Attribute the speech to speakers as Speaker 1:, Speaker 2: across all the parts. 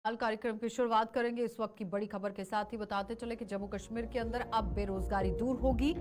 Speaker 1: हाल कार्यक्रम की शुरुआत करेंगे इस वक्त की बड़ी खबर के साथ ही बताते चले कि जम्मू कश्मीर के अंदर अब बेरोजगारी दूर होगी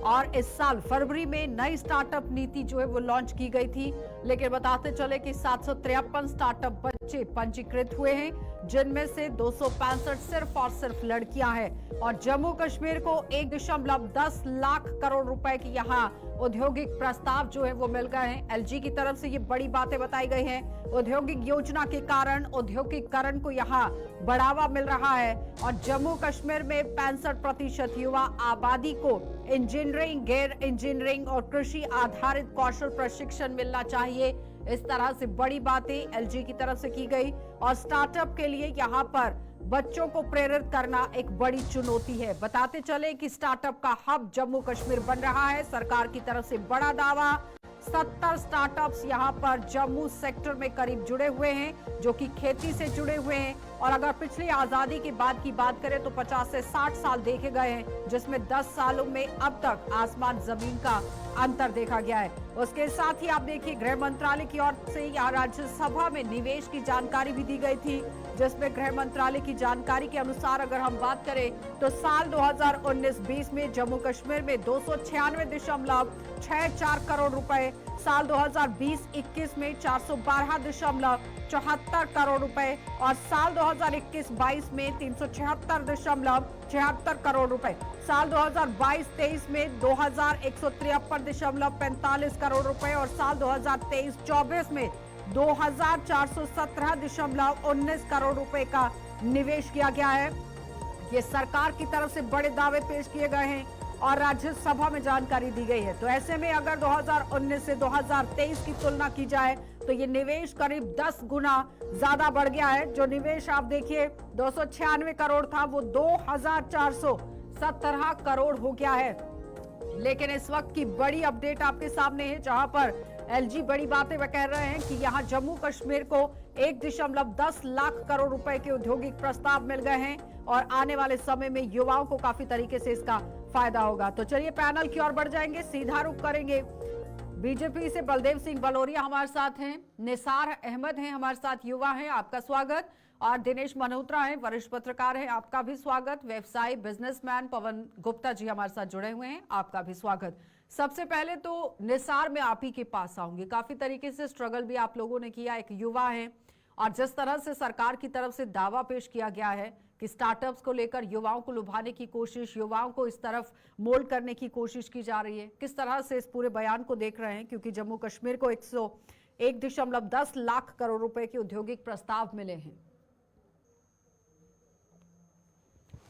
Speaker 1: और इस साल फरवरी में नई स्टार्टअप नीति जो है वो लॉन्च की गई थी। लेकिन बताते चले कि 753 स्टार्टअप बच्चे पंजीकृत हुए हैं, जिनमें से 265 सिर्फ और सिर्फ लड़कियां हैं और जम्मू कश्मीर को 1.10 लाख करोड़ रुपए की यहाँ औद्योगिक प्रस्ताव जो है वो मिल गए हैं। एलजी की तरफ से ये बड़ी बातें बताई गई हैं। औद्योगिक योजना के कारण औद्योगिकरण को यहाँ बढ़ावा मिल रहा है और जम्मू कश्मीर में 65% युवा आबादी को इंजीनियरिंग, गैर इंजीनियरिंग और कृषि आधारित कौशल प्रशिक्षण मिलना चाहिए। इस तरह से बड़ी बातें एलजी की तरफ से की गई और स्टार्टअप के लिए यहाँ पर बच्चों को प्रेरित करना एक बड़ी चुनौती है। बताते चले कि स्टार्टअप का हब जम्मू कश्मीर बन रहा है। सरकार की तरफ से बड़ा दावा, 70 स्टार्टअप्स यहां पर जम्मू सेक्टर में करीब जुड़े हुए हैं, जो कि खेती से जुड़े हुए हैं। और अगर पिछली आजादी के बाद की बात करें तो 50 से 60 साल देखे गए हैं, जिसमें 10 सालों में अब तक आसमान जमीन का अंतर देखा गया है। उसके साथ ही आप देखिए गृह मंत्रालय की ओर से यहाँ राज्यसभा में निवेश की जानकारी भी दी गई थी, जिसमें गृह मंत्रालय की जानकारी के अनुसार अगर हम बात करें तो साल 2019-20 में जम्मू कश्मीर में 296.64 करोड़ रुपए, साल 2020-21 में 412.74 करोड़ रुपए और साल 2021-22 में 376.76 करोड़ रुपए, साल 2022-23 में 2153.45 करोड़ रुपए और साल 2023-24 में 2417.19 करोड़ रुपए का निवेश किया गया है। ये सरकार की तरफ से बड़े दावे पेश किए गए हैं और राज्यसभा में जानकारी दी गई है। तो ऐसे में अगर 2019 से 2023 की तुलना की जाए तो ये निवेश करीब 10 गुना ज्यादा बढ़ गया है। जो निवेश आप देखिए 296 करोड़ था वो 2417 करोड़ हो गया है। लेकिन इस वक्त की बड़ी अपडेट आपके सामने है, जहां पर एलजी बड़ी बातें वह कह रहे हैं कि यहां जम्मू कश्मीर को 1.10 लाख करोड़ रुपए के औद्योगिक प्रस्ताव मिल गए हैं और आने वाले समय में युवाओं को काफी तरीके से इसका फायदा होगा। तो चलिए पैनल की ओर बढ़ जाएंगे, सीधा रुख करेंगे। बीजेपी से बलदेव सिंह बलोरिया हमारे साथ हैं, निसार अहमद हैं हमारे साथ, युवा हैं, आपका स्वागत। और दिनेश मल्होत्रा हैं, वरिष्ठ पत्रकार हैं, आपका भी स्वागत। व्यवसायी बिजनेसमैन पवन गुप्ता जी हमारे साथ जुड़े हुए हैं, आपका भी स्वागत। सबसे पहले तो निसार में आप ही के पास आऊंगी, काफी तरीके से स्ट्रगल भी आप लोगों ने किया, एक युवा है और जिस तरह से सरकार की तरफ से दावा पेश किया गया है कि स्टार्टअप्स को लेकर युवाओं को लुभाने की कोशिश, युवाओं को इस तरफ मोल्ड करने की कोशिश की जा रही है, किस तरह से इस पूरे बयान को देख रहे हैं? क्योंकि जम्मू कश्मीर को 1.10 लाख करोड़ रुपए के औद्योगिक प्रस्ताव मिले हैं।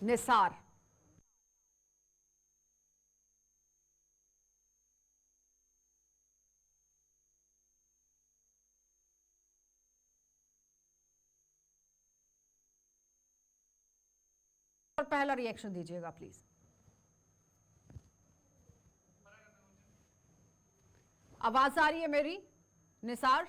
Speaker 1: निसार और पहला रिएक्शन दीजिएगा प्लीज। आवाज आ रही है मेरी? निसार,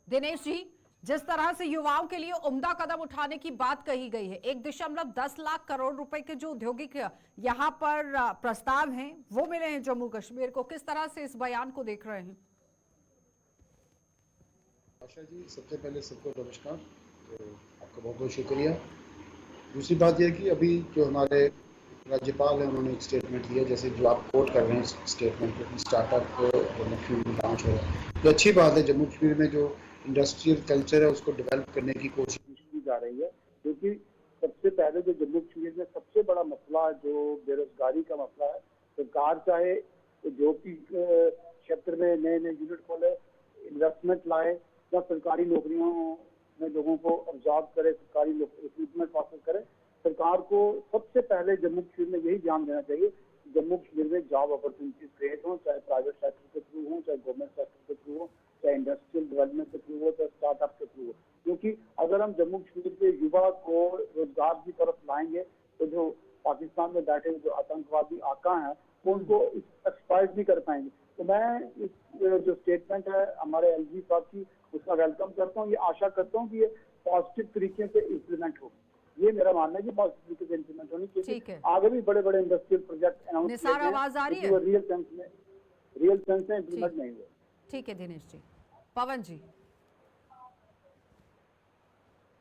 Speaker 1: दिनेश जी, जिस तरह से युवाओं के लिए उम्दा कदम उठाने की बात कही गई है, 1.10 लाख करोड़ रुपए के जो औद्योगिक यहां पर प्रस्ताव हैं वो मिले हैं जम्मू कश्मीर को, किस तरह से इस बयान को देख रहे हैं?
Speaker 2: आशा जी, सबसे पहले सबको नमस्कार। तो आपका बहुत बहुत शुक्रिया। दूसरी बात यह कि अभी जो हमारे राज्यपाल हैं उन्होंने एक स्टेटमेंट दिया, जैसे जो आप कोट कर रहे हैं स्टेटमेंट को, स्टार्टअप जम्मू कश्मीर में लॉन्च हो रहा है, तो अच्छी बात है। जम्मू कश्मीर में जो इंडस्ट्रियल कल्चर है उसको डेवलप करने की कोशिश की जा रही है, क्योंकि सबसे पहले जो जम्मू कश्मीर में सबसे बड़ा मसला जो बेरोजगारी का मसला है, सरकार चाहे उद्योगिक क्षेत्र में नए नए यूनिट खोले, इन्वेस्टमेंट लाए या सरकारी नौकरियों में लोगों को ऑब्जॉर्व करे, सरकारी रिक्रूटमेंट प्रोसेस करे, सरकार को सबसे पहले जम्मू कश्मीर में यही ध्यान देना चाहिए कि जम्मू कश्मीर में जॉब अपॉर्चुनिटीज क्रिएट हो, चाहे प्राइवेट सेक्टर के थ्रू हो, चाहे गवर्नमेंट सेक्टर के थ्रू हो, चाहे इंडस्ट्रियल डेवलपमेंट के थ्रू हो, चाहे स्टार्टअप के थ्रू हो। क्योंकि अगर हम जम्मू कश्मीर के युवा को रोजगार की तरफ लाएंगे तो जो पाकिस्तान में बैठे जो आतंकवादी आका हैं वो उनको एक्सप्लॉइट नहीं कर पाएंगे। तो मैं इस जो स्टेटमेंट है हमारे एलजी साहब की उसका वेलकम करता हूँ। ये आशा करता हूँ कि ये पॉजिटिव तरीके से इम्प्लीमेंट हो। ये मेरा मानना है कि पॉजिटिव तरीके से इम्प्लीमेंट होनी चाहिए। आगे भी बड़े बड़े इंडस्ट्रियल प्रोजेक्ट अनाउंस किए गए, रियल सेंस में इम्प्लीमेंट नहीं हुए।
Speaker 1: ठीक है दिनेश जी। पवन जी,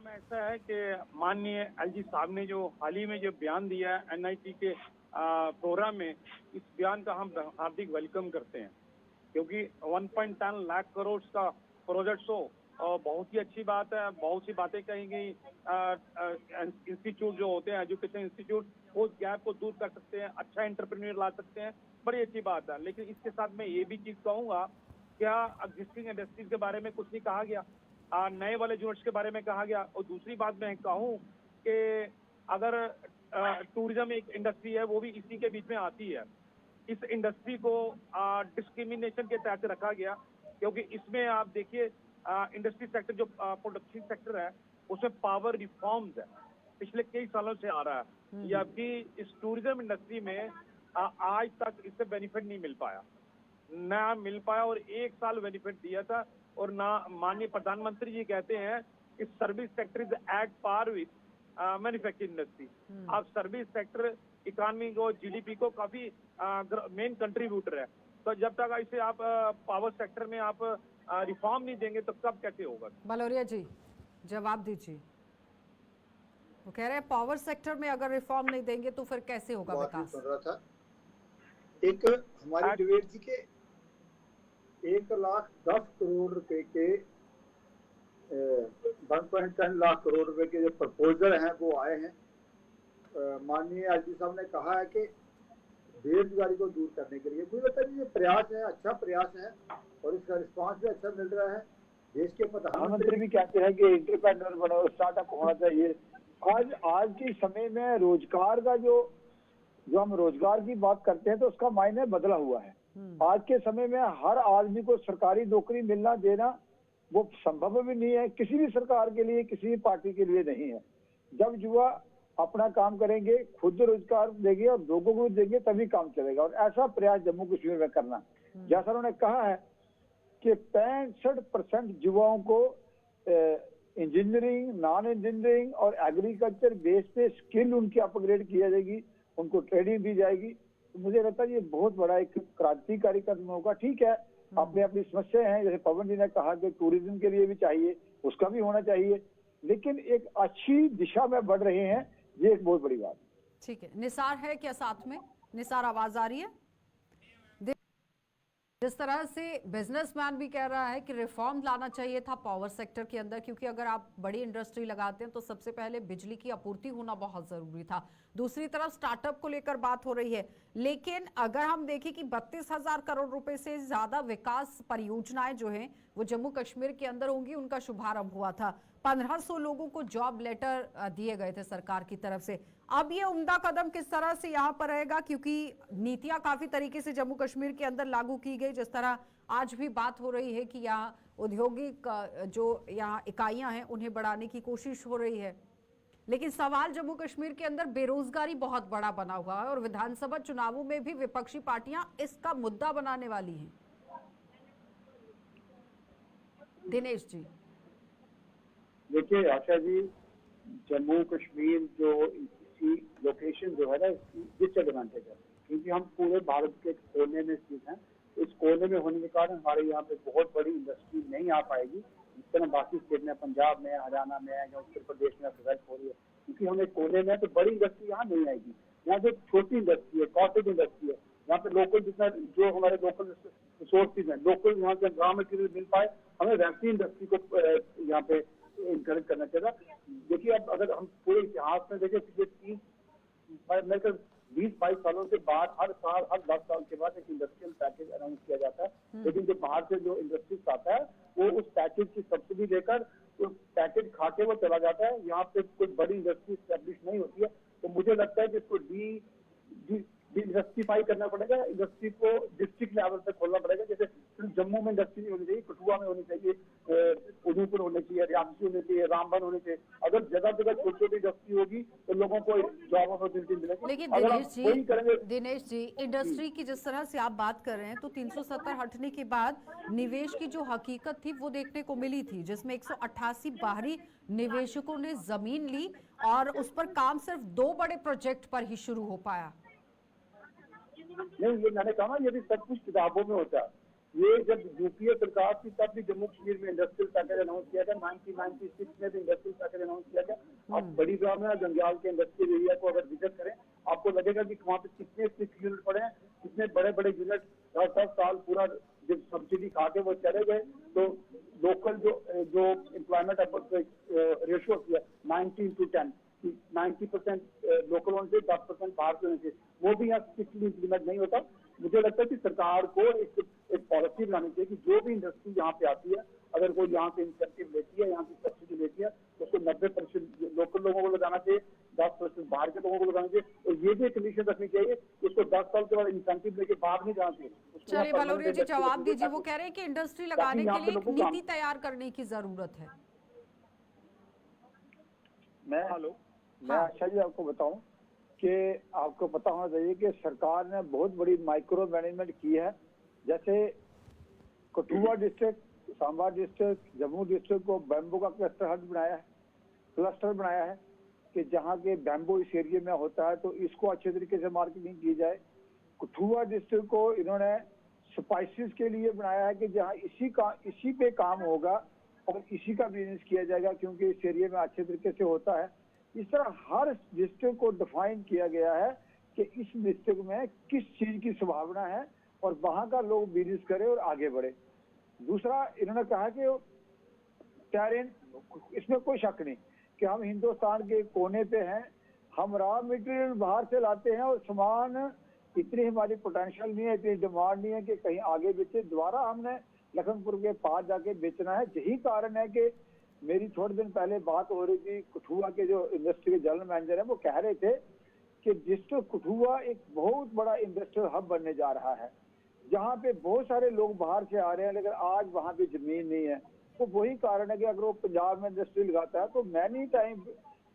Speaker 3: में ऐसा है कि माननीय एलजी साहब ने जो हाल ही में जो बयान दिया है एनआईटी के प्रोग्राम में, इस बयान का हम हार्दिक वेलकम करते हैं, क्योंकि 1.10 लाख करोड़ का प्रोजेक्ट हो और बहुत ही अच्छी बात है। बहुत सी बातें कही गई, इंस्टीट्यूट जो होते हैं एजुकेशन इंस्टीट्यूट, उस गैप को दूर कर सकते हैं, अच्छा एंटरप्रेन्योर ला सकते हैं, बड़ी अच्छी बात है। लेकिन इसके साथ मैं ये भी चीज कहूंगा, क्या एग्जिस्टिंग इंडस्ट्रीज के बारे में कुछ नहीं कहा गया, नए वाले यूनिट्स के बारे में कहा गया। और दूसरी बात मैं कहूँ कि अगर टूरिज्म एक इंडस्ट्री है, वो भी इसी के बीच में आती है। इस इंडस्ट्री को डिस्क्रिमिनेशन के तहत रखा गया, क्योंकि इसमें आप देखिए इंडस्ट्री सेक्टर जो प्रोडक्शन सेक्टर है, उसमें पावर रिफॉर्म्स है, पिछले कई सालों से आ रहा है। या भी इस टूरिज्म इंडस्ट्री में आज तक इससे बेनिफिट नहीं मिल पाया, ना मिल पाया। और 1 साल बेनिफिट दिया था, और ना माननीय प्रधानमंत्री जी कहते हैं कि service sector is at par with manufacturing industry. आप सर्विस सेक्टर इकोनॉमी को, जीडीपी को काफी मेन कंट्रीब्यूटर है। तो जब तक ऐसे आप पावर सेक्टर में आप रिफॉर्म नहीं देंगे तो कब कैसे होगा?
Speaker 1: बलौरिया जी जवाब दीजिए। वो कह रहे हैं पावर सेक्टर में अगर रिफॉर्म नहीं देंगे तो फिर कैसे होगा विकास?
Speaker 4: सुन रहा था, एक हमारी डिबेट थी कि 1,10,00,000 करोड़ रुपए के 1.10 लाख करोड़ रुपए के जो प्रपोजल हैं वो आए हैं। माननीय एलजी साहब ने कहा है कि बेरोजगारी को दूर करने के लिए मुझे लगता है ये प्रयास है, अच्छा प्रयास है, और इसका रिस्पांस भी अच्छा मिल रहा है। देश के प्रधानमंत्री भी कहते हैं कि इंटरप्रेन्योर बनो, स्टार्टअप होना चाहिए। आज के समय में रोजगार का जो हम रोजगार की बात करते हैं तो उसका मायने बदला हुआ है। आज के समय में हर आदमी को सरकारी नौकरी मिलना देना वो संभव भी नहीं है, किसी भी सरकार के लिए, किसी भी पार्टी के लिए नहीं है। जब युवा अपना काम करेंगे, खुद रोजगार देंगे और लोगों को देंगे, तभी काम चलेगा। और ऐसा प्रयास जम्मू कश्मीर में करना, जैसा उन्होंने कहा है कि 65% युवाओं को इंजीनियरिंग, नॉन इंजीनियरिंग और एग्रीकल्चर बेस पे स्किल उनकी अपग्रेड की जाएगी, उनको ट्रेनिंग दी जाएगी। तो मुझे लगता है ये बहुत बड़ा एक क्रांतिकारी कदम होगा। ठीक है, अपनी अपनी समस्या है, जैसे पवन जी ने कहा कि टूरिज्म के लिए भी चाहिए, उसका भी होना चाहिए, लेकिन एक अच्छी दिशा में बढ़ रहे हैं, ये एक बहुत बड़ी बात।
Speaker 1: ठीक है, निसार है क्या साथ में? निसार आवाज आ रही है? जिस तरह से बिजनेसमैन भी कह रहा है कि रिफॉर्म लाना चाहिए था पावर सेक्टर के अंदर, क्योंकि अगर आप बड़ी इंडस्ट्री लगाते हैं तो सबसे पहले बिजली की आपूर्ति होना बहुत जरूरी था। दूसरी तरफ स्टार्टअप को लेकर बात हो रही है, लेकिन अगर हम देखें कि 32,000 करोड़ रुपए से ज्यादा विकास परियोजनाएं जो हैं वो जम्मू कश्मीर के अंदर होंगी, उनका शुभारंभ हुआ था। 1500 लोगों को जॉब लेटर दिए गए थे सरकार की तरफ से। अब ये उम्दा कदम किस तरह से यहाँ पर रहेगा, क्योंकि नीतियां काफी तरीके से जम्मू कश्मीर के अंदर लागू की गई, जिस तरह आज भी बात हो रही है कि यहाँ औद्योगिक जो यहाँ इकाइयां हैं उन्हें बढ़ाने की कोशिश हो रही है। लेकिन सवाल जम्मू कश्मीर के अंदर बेरोजगारी बहुत बड़ा बना हुआ है और विधानसभा चुनावों में भी विपक्षी पार्टियां इसका मुद्दा बनाने वाली हैं। दिनेश जी
Speaker 4: देखिए आशा जी, जम्मू कश्मीर जो इसकी लोकेशन जो है ना, इसकी डिसएडवांटेज है, क्योंकि हम पूरे भारत के कोने में स्थित हैं। इस कोने में होने के कारण हमारे यहाँ पे बहुत बड़ी इंडस्ट्री नहीं आ पाएगी, जिस तरह बाकी स्टेट में, पंजाब में, हरियाणा में या उत्तर प्रदेश में डेवलप हो रही है। क्योंकि हम एक कोने में, तो बड़ी इंडस्ट्री यहाँ नहीं आएगी। यहाँ जो छोटी इंडस्ट्री है, कॉटेज इंडस्ट्री है, यहाँ पे लोकल जितना जो हमारे लोकल रिसोर्सेज है, लोकल यहाँ से रॉ मटेरियल मिल पाए, हमें वैसी इंडस्ट्री को यहाँ पे इंकरेज करना चाहिए। देखिए अब अगर हम पूरे इतिहास में देखें, पिछले 20-22 सालों के बाद हर साल, हर 10 साल के बाद एक इंडस्ट्रियल पैकेज अनाउंस किया जाता है। लेकिन जो बाहर से जो इंडस्ट्रीज आता है वो उस पैकेज की सब्सिडी लेकर तो पैकेज खा के वो चला जाता है। यहाँ पे कोई बड़ी इंडस्ट्री स्टैब्लिश नहीं होती है। तो मुझे लगता है कि इसको डिस्ट्रीफाई करना पड़ेगा, इंडस्ट्री को डिस्ट्रिक्ट लेवल पे खोलना पड़ेगा। जैसे जम्मू में इंडस्ट्री नहीं होनी चाहिए, कठुआ में होनी चाहिए, उदयपुर होनी चाहिए, रियासी होनी चाहिए, रामबन होनी चाहिए। अगर जगह जगह छोटी छोटी इंडस्ट्री होगी तो लोगों को जॉब अपॉर्चुनिटी मिलेगी।
Speaker 1: लेकिन दिनेश जी इंडस्ट्री की जिस तरह से आप बात कर रहे हैं, तो 370 हटने के बाद निवेश की जो हकीकत थी वो देखने को मिली थी, जिसमें 188 बाहरी निवेशकों ने जमीन ली और उस पर काम सिर्फ 2 बड़े प्रोजेक्ट पर ही शुरू हो पाया।
Speaker 4: नहीं, ये मैंने कहा ना, यदि सब कुछ किताबों में होता, ये जब यूपीए सरकार थी तब भी जम्मू कश्मीर में इंडस्ट्रियल पैकेज अनाउंस किया था। 1996 में भी इंडस्ट्रियल पैकेज अनाउंस बड़ी ब्राह्मण या जंजाल के इंडस्ट्रियल एरिया को अगर विजिट करें, आपको लगेगा कि वहाँ पे कितने स्टिक यूनिट पड़े हैं, कितने बड़े बड़े यूनिट 10 साल पूरा जब सब्सिडी खा के वो चले गए, तो लोकल जो एम्प्लॉयमेंट रेशियो किया 19:10, 90% लोकल होने से 10% बाहर से होने से, वो भी यहाँ स्ट्रिक्टली इम्प्लीमेंट नहीं होता। मुझे लगता है कि सरकार को एक पॉलिसी बनानी चाहिए कि जो भी इंडस्ट्री यहाँ पे आती है, अगर कोई यहाँ से इंसेंटिव लेती है, यहाँ से सब्सिडी लेती है, तो उसको 90% लोकल लोगों को लगाना चाहिए, 10% बाहर के लोगों को लगाना चाहिए। और ये भी कंडीशन रखनी चाहिए कि उसको 10 साल के बाद इंसेंटिव लेके बाहर नहीं जाना चाहिए।
Speaker 1: चलिए भलोरिया जी जवाब दीजिए। वो कह रहे हैं कि इंडस्ट्री लगाने के लिए एक नीति तैयार करने की जरूरत है।
Speaker 4: मैं अच्छा जी आपको बताऊं कि आपको पता होना चाहिए कि सरकार ने बहुत बड़ी माइक्रो मैनेजमेंट की है। जैसे Kathua district, Samba district, Jammu district को बैम्बू का क्लस्टर बनाया है कि जहाँ के बैम्बू इस एरिया में होता है तो इसको अच्छे तरीके से मार्केटिंग की जाए। कठुआ डिस्ट्रिक्ट को इन्होंने स्पाइसेस के लिए बनाया है कि जहाँ इसी पे काम होगा और इसी का बिजनेस किया जाएगा, क्योंकि इस एरिया में अच्छे तरीके से होता है। इस तरह हर डिस्ट्रिक्ट को डिफाइन किया गया है कि इस डिस्ट्रिक्ट में किस चीज की संभावना है और वहां का लोग बिजनेस करे और आगे बढ़े। दूसरा, इन्होंने कहा कि टेरेन, इसमें कोई शक नहीं कि हम हिंदुस्तान के कोने पे हैं, हम रॉ मटेरियल बाहर से लाते हैं और सामान इतनी हमारी पोटेंशियल नहीं है, इतनी डिमांड नहीं है कि कहीं आगे बेचे। दोबारा हमने लखनपुर के पास जाके बेचना है। यही कारण है कि मेरी थोड़े दिन पहले बात हो रही थी, कठुआ के जो इंडस्ट्री के जनरल मैनेजर है वो कह रहे थे कि डिस्ट्रिक्ट कठुआ एक बहुत बड़ा इंडस्ट्रियल हब बनने जा रहा है, जहाँ पे बहुत सारे लोग बाहर से आ रहे हैं, लेकिन आज वहाँ पे जमीन नहीं है। तो वही कारण है कि अगर वो पंजाब में इंडस्ट्री लगाता है तो मैनी टाइम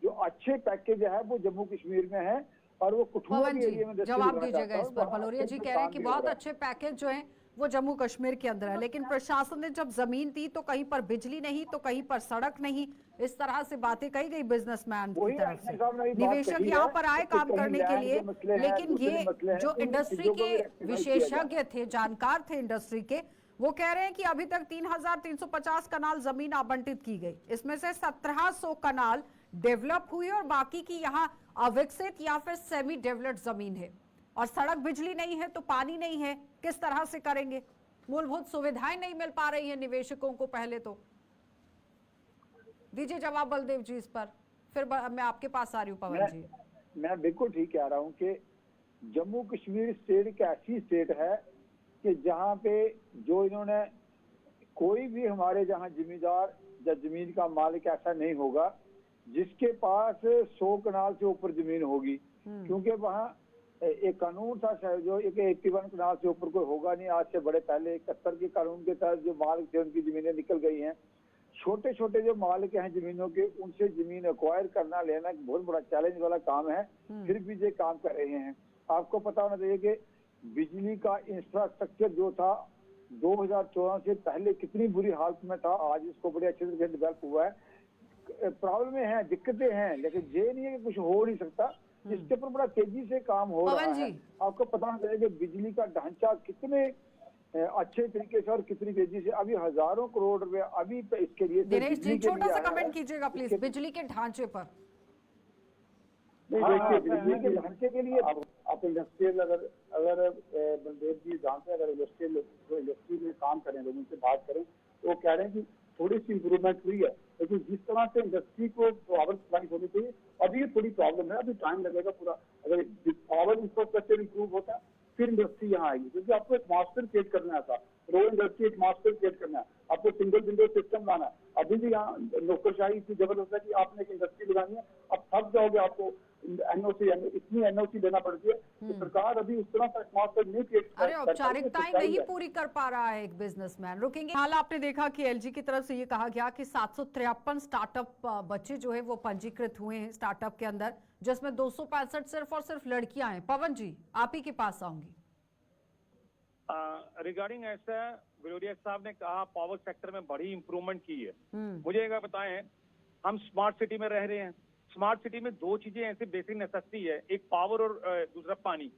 Speaker 4: जो अच्छे पैकेज है वो जम्मू कश्मीर में है और वो कठुआ के एरिया में
Speaker 1: जवाब दीजिएगा इस पर। भलोरिया जी कह रहे हैं कि बहुत अच्छे पैकेज जो हैं वो जम्मू कश्मीर के अंदर है, लेकिन प्रशासन ने जब जमीन दी तो कहीं पर बिजली नहीं, तो कहीं पर सड़क नहीं, इस तरह से बातें कही गई बिजनेसमैन की तरफ से। निवेशक यहाँ पर आए काम करने के लिए, लेकिन ये जो इंडस्ट्री के विशेषज्ञ थे, जानकार थे इंडस्ट्री के, वो कह रहे हैं कि अभी तक 3,350 कनाल जमीन आवंटित की गई, इसमें से 1700 कनाल डेवलप हुई और बाकी की यहाँ अविकसित या फिर सेमी डेवलप्ड जमीन है। और सड़क, बिजली नहीं है तो पानी नहीं है, किस तरह से करेंगे? मूलभूत सुविधाएं नहीं मिल पा रही है निवेशकों को। पहले तो दीजिए जवाब बलदेव जी इस पर, फिर मैं आपके पास आ रही हूँ पवन जी।
Speaker 4: मैं बिल्कुल ठीक कह रहा हूँ कि जम्मू कश्मीर स्टेट एक ऐसी स्टेट है कि जहाँ पे जो इन्होंने कोई भी हमारे जहाँ जमींदार या जमीन का मालिक ऐसा नहीं होगा जिसके पास 100 कनाल से ऊपर जमीन होगी, क्योंकि वहाँ एक कानून था जो एक 81 कनाल से ऊपर कोई होगा नहीं। आज से बड़े पहले 71 के कानून के तहत जो मालिक थे उनकी जमीनें निकल गई हैं। छोटे छोटे जो मालिक हैं जमीनों के, उनसे जमीन एक्वायर करना लेना एक बहुत बड़ा चैलेंज वाला काम है, फिर भी ये काम कर रहे हैं। आपको पता होना चाहिए कि बिजली का इंफ्रास्ट्रक्चर जो था 2014 से पहले कितनी बुरी हालत में था, आज इसको बड़े अच्छे तरीके से डेवलप हुआ है। प्रॉब्लमें हैं, दिक्कतें हैं, लेकिन ये नहीं है कि कुछ हो नहीं सकता। इसके ऊपर बड़ा तेजी से काम हो रहा है। आपको पता होना चाहिए कि बिजली का ढांचा कितने अच्छे तरीके से और कितनी तेजी से, अभी हजारों करोड़ रुपए अभी इसके लिए।
Speaker 1: दिनेश जी छोटा सा कमेंट कीजिएगा प्लीज बिजली के ढांचे पर।
Speaker 4: देखिए बिजली के ढांचे के लिए आप इंडस्ट्रियल अगर बलदेव जी जानते हैं, अगर इंडस्ट्री में काम करें, लोगों से बात करें तो वो कह रहे हैं कि थोड़ी सी इम्प्रूवमेंट हुई है, लेकिन जिस तरह से इंडस्ट्री को पावर सप्लाई होनी चाहिए अभी ये थोड़ी प्रॉब्लम है, अभी टाइम लगेगा पूरा। अगर पावर इंफ्रास्ट्रक्चर इंप्रूव होता है फिर इंडस्ट्री यहाँ आएगी, क्योंकि आपको एक मास्टर क्रिएट करना था, रो इंडस्ट्री एक मास्टर क्रिएट करना है, आपको सिंगल विंडो सिस्टम लाना है। अभी भी यहाँ नौकरशाही इतनी जबरदस्त है कि आपने एक इंडस्ट्री लगानी है, आप थक जाओगे, आपको एनओसी इतनी एनओसी देना पड़ती है। तो सरकार अभी उस तरह का मास्टर नहीं क्रिएट कर,
Speaker 1: अरे औपचारिकताएं नहीं पूरी कर पा रहा है एक बिजनेसमैन। रुकेंगे। हाल आपने देखा कि एलजी की तरफ से ये कहा गया कि 753 स्टार्टअप बच्चे जो है वो पंजीकृत हुए हैं स्टार्टअप के अंदर, जिसमें 265 सिर्फ और सिर्फ लड़कियां हैं। पवन जी आप ही के पास आऊंगी।
Speaker 3: रिगार्डिंग ऐसा ग्लोरिया साहब ने कहा पावर सेक्टर में बड़ी इंप्रूवमेंट की है। मुझे एक बताएं, हम स्मार्ट सिटी में रह रहे हैं, स्मार्ट सिटी में दो चीजें ऐसी बेसिक नेसेसिटी है, एक पावर और दूसरा पानी।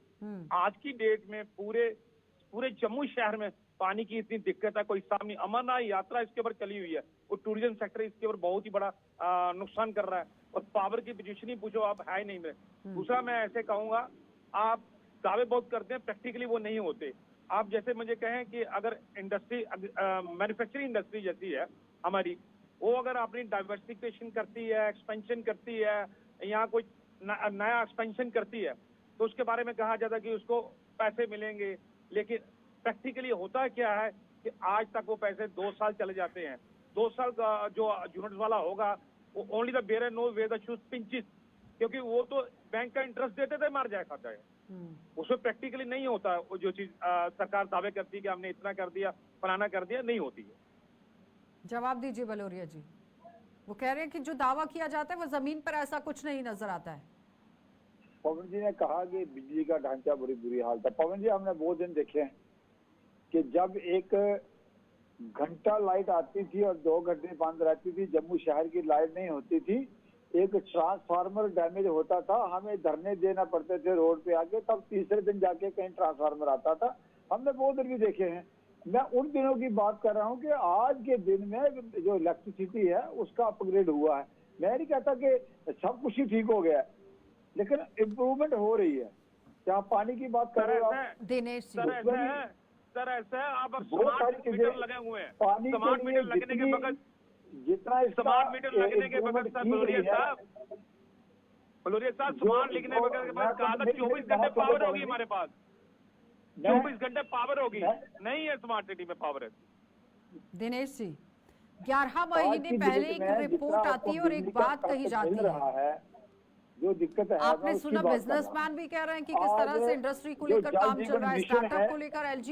Speaker 3: आज की डेट में पूरे जम्मू शहर में पानी की इतनी दिक्कत है, कोई सामने अमरनाथ यात्रा इसके ऊपर चली हुई है, वो टूरिज्म सेक्टर इसके ऊपर बहुत ही बड़ा नुकसान कर रहा है। और पावर की पोजीशन ही पूछो आप, है ही नहीं में। दूसरा मैं ऐसे कहूंगा, आप दावे बहुत करते हैं, प्रैक्टिकली वो नहीं होते। आप जैसे मुझे कहें कि अगर इंडस्ट्री मैन्युफैक्चरिंग इंडस्ट्री जैसी है हमारी, वो अगर अपनी डाइवर्सिफिकेशन करती है, एक्सपेंशन करती है, यहाँ कोई नया एक्सपेंशन करती है, तो उसके बारे में कहा जाता है कि उसको पैसे मिलेंगे। लेकिन प्रैक्टिकली होता क्या है कि आज तक वो पैसे 2 साल चले जाते हैं। 2 साल का जो यूनिट्स वाला होगा, वो only the wearer knows where the shoes pinches, क्योंकि वो तो बैंक का इंटरेस्ट देते थे, मार जाए खाता है। उसमें प्रैक्टिकली नहीं होता। वो जो चीज सरकार दावे करती है कि हमने इतना कर दिया, फलाना कर दिया, नहीं होती है।
Speaker 1: जवाब दीजिए बलोरिया जी। वो कह रहे हैं कि जो दावा किया जाता है वो जमीन पर ऐसा कुछ नहीं नजर आता है।
Speaker 4: पवन जी ने कहा कि बिजली का ढांचा बड़ी बुरी हालत है। पवन जी, हमने बहुत दिन देखे हैं कि जब एक घंटा लाइट आती थी और 2 घंटे बंद रहती थी, जम्मू शहर की लाइट नहीं होती थी, एक ट्रांसफार्मर डैमेज होता था, हमें धरने देना पड़ते थे रोड पे आके, तब तीसरे दिन जाके कहीं ट्रांसफार्मर आता था। हमने बहुत दिन भी देखे हैं। मैं उन दिनों की बात कर रहा हूँ कि आज के दिन में जो इलेक्ट्रिसिटी है उसका अपग्रेड हुआ है। मैं नहीं कहता कि सब कुछ ही ठीक हो गया है, लेकिन इम्प्रूवमेंट हो रही है। क्या पानी की बात कर रहे हो
Speaker 1: दिनेश जी?
Speaker 3: सर ऐसा है, आप स्मार्ट मीटर लगे हुए हैं।
Speaker 4: पानी
Speaker 3: स्मार्ट मीटर लगने के वक्त,
Speaker 4: जितना
Speaker 3: स्मार्ट मीटर लगने के वक्त सर बलोरिया साहब स्मार्ट लिखने के बाद कहा था 24 घंटे पावर होगी हमारे पास, 24 घंटे पावर होगी। नहीं है स्मार्ट सिटी में पावर है।
Speaker 1: दिनेश जी, 11 महीने पहले एक रिपोर्ट आती है और एक बात कही जाती है,
Speaker 4: जो दिक्कत है
Speaker 1: आपने सुना बिजनेसमैन भी कह रहे हैं कि किस तरह से इंडस्ट्री को लेकर काम चल रहा है, स्टार्टअप को लेकर एलजी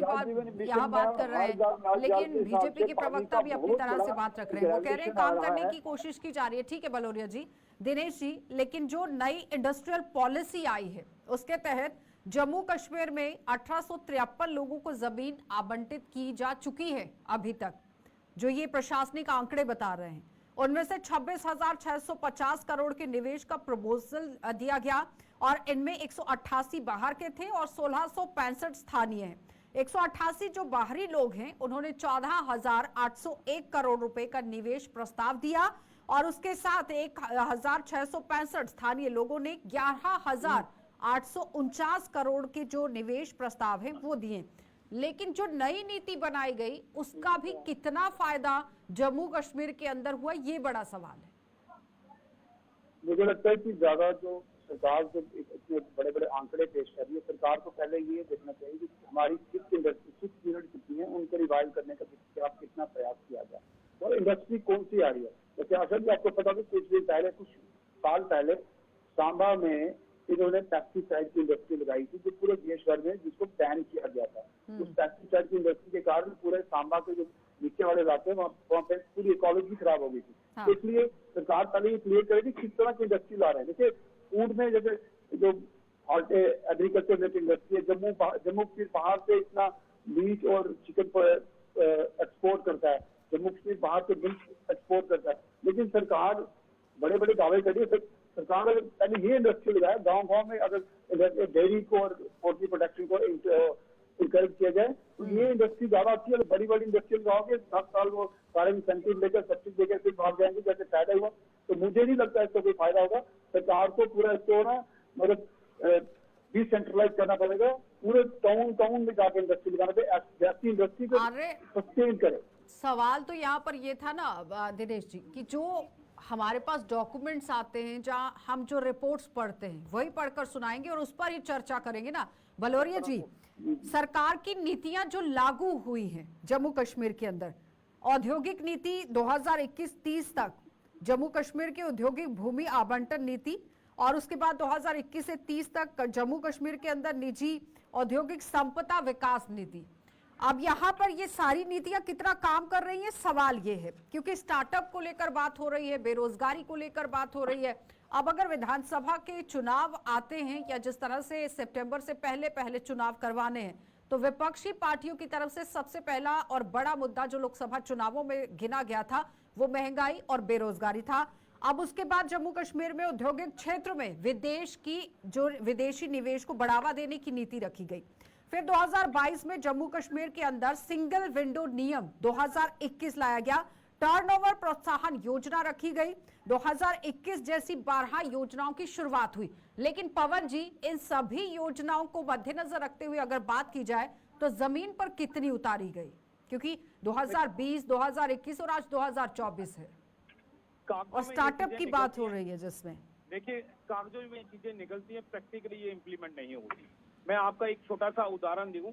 Speaker 1: यहाँ बात कर रहे हैं, लेकिन बीजेपी के प्रवक्ता भी अपनी तरह से बात रख रहे हैं। वो कह रहे हैं काम करने की कोशिश की जा रही है। ठीक है बलोरिया जी, दिनेश जी, लेकिन जो नई इंडस्ट्रियल पॉलिसी आई है उसके तहत जम्मू कश्मीर में 1853 लोगों को जमीन आवंटित की जा चुकी है अभी तक, जो ये प्रशासनिक आंकड़े बता रहे हैं। उनमें से 26,650 करोड़ के निवेश का प्रपोजल दिया गया और इनमें 188 बाहर के थे और 1665 स्थानीय हैं। 188 जो बाहरी लोग हैं उन्होंने 14,801 करोड़ रुपए का निवेश प्रस्ताव दिया और उसके साथ 1,665 स्थानीय लोगों ने 11,849 करोड़ के जो निवेश प्रस्ताव हैं वो दिए। लेकिन जो नई नीति बनाई गई उसका भी कितना फायदा जम्मू कश्मीर के अंदर हुआ, ये बड़ा सवाल है।
Speaker 5: मुझे लगता है कि ज्यादा जो सरकार जो इतने बड़े बड़े आंकड़े पेश कर रही है, सरकार को पहले ये देखना चाहिए कि हमारी 6 यूनिट कितनी है, उनको रिवाइव करने का कितना प्रयास किया जाए और इंडस्ट्री कौन सी आ रही है। जैसे असल आपको पता है कुछ दिन पहले, कुछ साल पहले सांबा में इन्होंने पेस्टिसाइड की इंडस्ट्री लगाई थी जो पूरे देश भर में, जिसको बैन किया गया था। उस पेस्टिसाइड की इंडस्ट्री के कारण पूरे सांबा के जो नीचे वाले इलाके हैं वहाँ पे पूरी इकोलॉजी खराब हो गई थी।
Speaker 1: हाँ।
Speaker 5: तो इसलिए सरकार पहले ये क्लियर करेगी किस तरह की इंडस्ट्री ला रहे हैं। जैसे फूड में, जैसे जो एग्रीकल्चर में इंडस्ट्री है, जम्मू कश्मीर बाहर से इतना मीट और चिकन एक्सपोर्ट करता है, जम्मू कश्मीर बाहर से मिल्क एक्सपोर्ट करता है, लेकिन सरकार बड़े बड़े दावे कर रही है। सरकार अगर पहले ये इंडस्ट्री लगाए, गांव में अगर डेयरी को और पोल्ट्री प्रोडक्शन को इंकरेज किया जाए तो ये इंडस्ट्री ज्यादा अच्छी है। बड़ी बड़ी इंडस्ट्री लगाओगे 7 साल वो सारे इंसेंटिव लेकर, सब्सिडी लेकर फिर भाग जाएंगे जैसे फायदा हुआ, तो मुझे नहीं लगता इसका कोई फायदा होगा। सरकार को पूरा इसको ना मतलब डिसेंट्रलाइज करना पड़ेगा, पूरे टाउन में जाकर इंडस्ट्री लगाना चाहिए, ऐसी इंडस्ट्री को सस्टेन करे।
Speaker 1: सवाल तो यहाँ पर ये था ना दिनेश जी कि जो हमारे पास डॉक्यूमेंट्स आते हैं, जहाँ हम जो रिपोर्ट्स पढ़ते हैं वही पढ़कर सुनाएंगे और उस पर ही चर्चा करेंगे ना। बलोरिया जी, सरकार की नीतियां जो लागू हुई हैं जम्मू कश्मीर के अंदर, औद्योगिक नीति 2021-30 तक, जम्मू कश्मीर की औद्योगिक भूमि आवंटन नीति, और उसके बाद 2021 से 30 तक जम्मू कश्मीर के अंदर निजी औद्योगिक संपदा विकास नीति। अब यहाँ पर ये सारी नीतियां कितना काम कर रही हैं, सवाल ये है, क्योंकि स्टार्टअप को लेकर बात हो रही है, बेरोजगारी को लेकर बात हो रही है। अब अगर विधानसभा के चुनाव आते हैं या जिस तरह से सितंबर से पहले चुनाव करवाने हैं, तो विपक्षी पार्टियों की तरफ से सबसे पहला और बड़ा मुद्दा जो लोकसभा चुनावों में गिना गया था वो महंगाई और बेरोजगारी था। अब उसके बाद जम्मू कश्मीर में औद्योगिक क्षेत्र में विदेशी निवेश को बढ़ावा देने की नीति रखी गई। फिर 2022 में जम्मू कश्मीर के अंदर सिंगल विंडो नियम 2021 लाया गया, टर्नओवर प्रोत्साहन योजना रखी गई। 2021 जैसी 12 योजनाओं की शुरुआत हुई। लेकिन पवन जी, इन सभी योजनाओं को मद्देनजर रखते हुए अगर बात की जाए तो जमीन पर कितनी उतारी गई? क्योंकि 2020, 2021 और आज 2024 है और स्टार्टअप की बात हो रही है, जिसमें
Speaker 3: देखिए कागजों में ये चीजें निकलती हैं, प्रैक्टिकली ये इम्प्लीमेंट नहीं होती। मैं आपका एक छोटा सा उदाहरण दूं।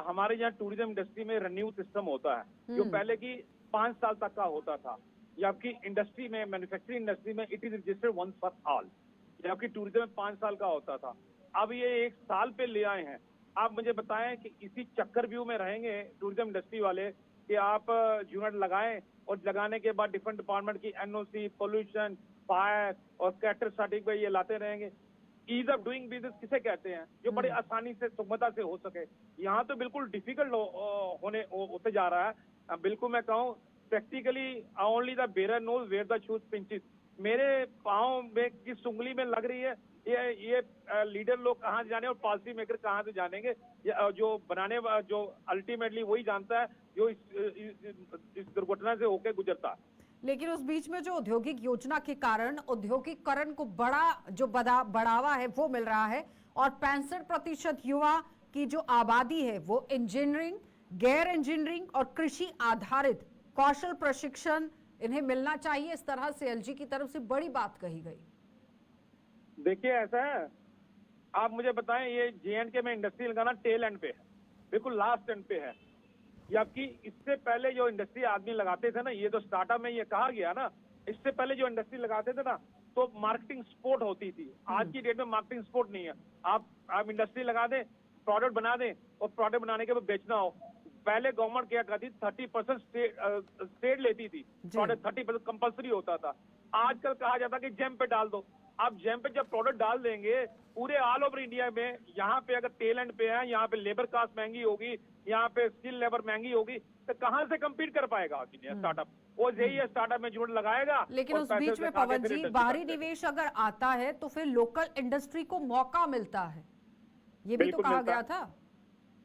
Speaker 3: हमारे यहाँ टूरिज्म इंडस्ट्री में रिन्यू सिस्टम होता है, जो पहले की 5 साल तक का होता था। जबकि इंडस्ट्री में, मैन्युफैक्चरिंग इंडस्ट्री में it is registered once for all, जबकि टूरिज्म में 5 साल का होता था। अब ये 1 साल पे ले आए हैं। आप मुझे बताएं कि इसी चक्कर व्यू में रहेंगे टूरिज्म इंडस्ट्री वाले कि आप यूनिट लगाएं और लगाने के बाद डिफरेंट डिपार्टमेंट की एनओसी, पोल्यूशन, फायर और कैटर सर्टिफिकेट ये लाते रहेंगे। ईज ऑफ डूइंग बिजनेस किसे कहते हैं? जो बड़े आसानी से, सुगमता से हो सके। यहाँ तो बिल्कुल डिफिकल्ट होते जा रहा है। बिल्कुल मैं कहूँ practically only the wearer knows where the shoes pinches. मेरे पाँव में किस उंगली में लग रही है, ये लीडर लोग कहाँ से जाने और पॉलिसी मेकर कहाँ से जानेंगे? जो बनाने, जो अल्टीमेटली वही जानता है जो इस दुर्घटना से होकर गुजरता है।
Speaker 1: लेकिन उस बीच में जो औद्योगिक योजना के कारण औद्योगिकरण को बढ़ावा है वो मिल रहा है और 65% युवा की जो आबादी है वो इंजीनियरिंग, गैर इंजीनियरिंग और कृषि आधारित कौशल प्रशिक्षण इन्हें मिलना चाहिए। इस तरह से एलजी की तरफ से बड़ी बात कही गई।
Speaker 3: देखिए ऐसा है, आप मुझे बताएं, ये जे&के में इंडस्ट्री लगाना टेल एंड पे है, बिल्कुल लास्ट एंड पे है। जबकि इससे पहले जो इंडस्ट्री आदमी लगाते थे ना, ये तो स्टार्टअप में ये कहा गया ना, इससे पहले जो इंडस्ट्री लगाते थे ना तो मार्केटिंग सपोर्ट होती थी। आज की डेट में मार्केटिंग सपोर्ट नहीं है। आप इंडस्ट्री लगा दें, प्रोडक्ट बना दें और प्रोडक्ट बनाने के बाद बेचना हो। पहले गवर्नमेंट क्या करती, 30% स्टेट लेती थी, प्रोडक्ट 30% कंपल्सरी होता था। आजकल कहा जाता कि जेम पे डाल दो। आप जेम पे जब प्रोडक्ट डाल देंगे पूरे ऑल ओवर इंडिया में, यहाँ पे अगर टेल एंड पे है, यहाँ पे लेबर कास्ट महंगी होगी, यहाँ पे स्किल लेबर महंगी होगी, तो कहाँ से कम्पीट कर पाएगा स्टार्टअप? वो यही है, स्टार्टअप में जुड़ लगाएगा।
Speaker 1: लेकिन उस बीच में पवन जी, बाहरी निवेश अगर आता है तो फिर लोकल इंडस्ट्री को मौका मिलता है, ये भी तो कहा गया था।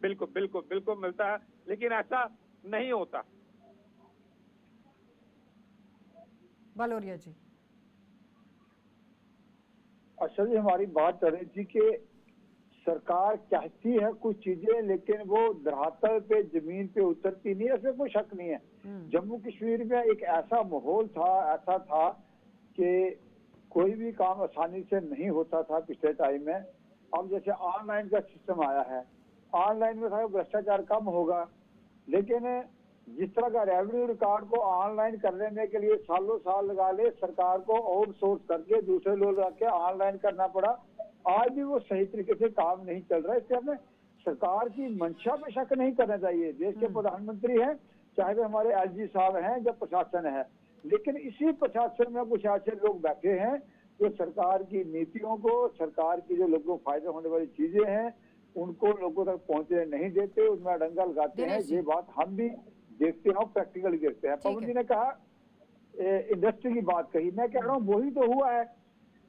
Speaker 3: बिल्कुल बिल्कुल बिल्कुल मिलता है, लेकिन ऐसा नहीं होता।
Speaker 1: बलोरिया जी।
Speaker 4: अच्छा जी, हमारी बात कर रही थी कि सरकार कहती है कुछ चीजें लेकिन वो धरातल पे, जमीन पे उतरती नहीं है, इसमें कोई शक नहीं है। जम्मू कश्मीर में एक ऐसा माहौल था, ऐसा था कि कोई भी काम आसानी से नहीं होता था पिछले टाइम में। अब जैसे ऑनलाइन का सिस्टम आया है, ऑनलाइन में था भ्रष्टाचार कम होगा, लेकिन जिस तरह का रेवेन्यू रिकॉर्ड को ऑनलाइन करने के लिए सालों साल लगा ले, सरकार को आउटसोर्स करके दूसरे लोग रख के ऑनलाइन करना पड़ा। आज भी वो सही तरीके से काम नहीं चल रहा है। इससे हमें सरकार की मंशा पे शक नहीं करना चाहिए। देश के प्रधानमंत्री हैं, चाहे वो हमारे एलजी साहब हैं, जब प्रशासन है, लेकिन इसी प्रशासन में कुछ ऐसे लोग बैठे हैं जो सरकार की नीतियों को, सरकार की जो लोगों को फायदा होने वाली चीजें हैं उनको लोगों तक पहुंचने नहीं देते, उनमें अड़ंगा लगाते हैं। ये बात हम भी देखते हैं, प्रैक्टिकली देखते हैं। पवन जी ने कहा इंडस्ट्री की बात कही, मैं कह रहा हूँ वही तो हुआ है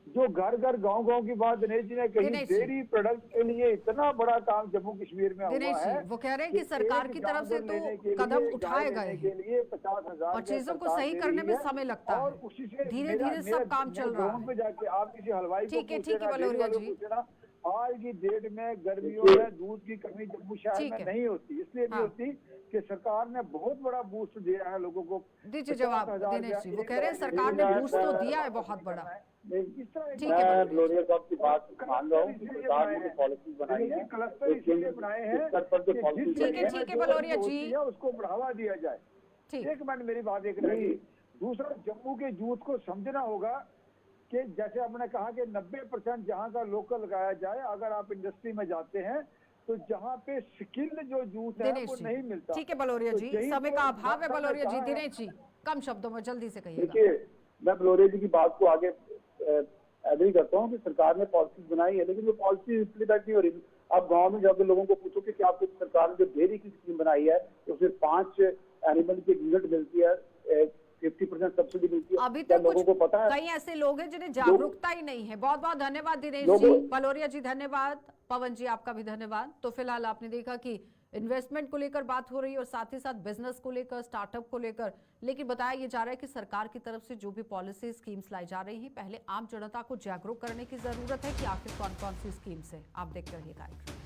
Speaker 4: जो घर घर गांव गांव की बात दिनेश जी ने कही। डेयरी प्रोडक्ट के लिए इतना बड़ा काम जम्मू कश्मीर में हुआ है।
Speaker 1: वो कह रहे हैं कि सरकार की तरफ से तो कदम उठाए गए
Speaker 4: के लिए 50,000
Speaker 1: और चीजों को सही करने में समय लगता है, धीरे धीरे सब काम चल रहा है।
Speaker 4: पे जाके आप किसी हलवाई
Speaker 1: ठीक है बलोरिया जी,
Speaker 4: आज की डेट में गर्मियों में दूध की कमी जम्मू शहर में नहीं होती, इसलिए नहीं होती कि सरकार ने बहुत बड़ा बूस्ट दिया है लोगों को।
Speaker 1: दीजिए जवाब दिनेश जी। वो कह रहे हैं सरकार ने बूस्ट तो दिया है बहुत बड़ा।
Speaker 4: ठीक है,
Speaker 5: ग्लोरिया साहब की बात मान रहा हूँ, सरकार ने पॉलिसी बनाई है,
Speaker 4: क्लस्टर इसलिए बनाए हैं,
Speaker 1: ठीक है बलोरिया जी,
Speaker 4: उसको बढ़ावा दिया जाए। एक मिनट, मेरी बात एक रही। दूसरा, जम्मू के यूथ को समझना होगा कि जैसे आपने कहा कि 90% जहाँ का लोकल लगाया जाए। अगर आप इंडस्ट्री में जाते हैं तो जहाँ पे स्किल्ड जो यूथ है वो नहीं मिलता।
Speaker 1: ठीक है बलोरिया जी, समय का अभाव है बलोरिया जी। दिनेश जी कम शब्दों में जल्दी से कहिएगा।
Speaker 5: देखिए, मैं बलोरिया जी की बात को आगे एग्री करता हूँ कि सरकार ने पॉलिसी बनाई है, लेकिन वो पॉलिसी इम्प्लीमेंट नहीं हो रही। आप गांव में जाकर लोगों को पूछो कि आपको सरकार ने जो डेयरी की स्कीम बनाई है उसमें 5 एनिमल की यूनिट मिलती है, 50% सब्सिडी मिलती है।
Speaker 1: अभी तक
Speaker 5: लोगों को पता है,
Speaker 1: कई ऐसे लोग हैं जिन्हें जागरूकता ही नहीं है। बहुत बहुत धन्यवाद दिनेश जी, बलोरिया जी धन्यवाद, पवन जी आपका भी धन्यवाद। तो फिलहाल आपने देखा कि इन्वेस्टमेंट को लेकर बात हो रही है और साथ ही साथ बिजनेस को लेकर, स्टार्टअप को लेकर। लेकिन बताया यह जा रहा है कि सरकार की तरफ से जो भी पॉलिसी स्कीम्स लाई जा रही है, पहले आम जनता को जागरूक करने की जरूरत है कि आखिर कौन कौन सी स्कीम्स है। आप देखते रहिए कार्यक्रम।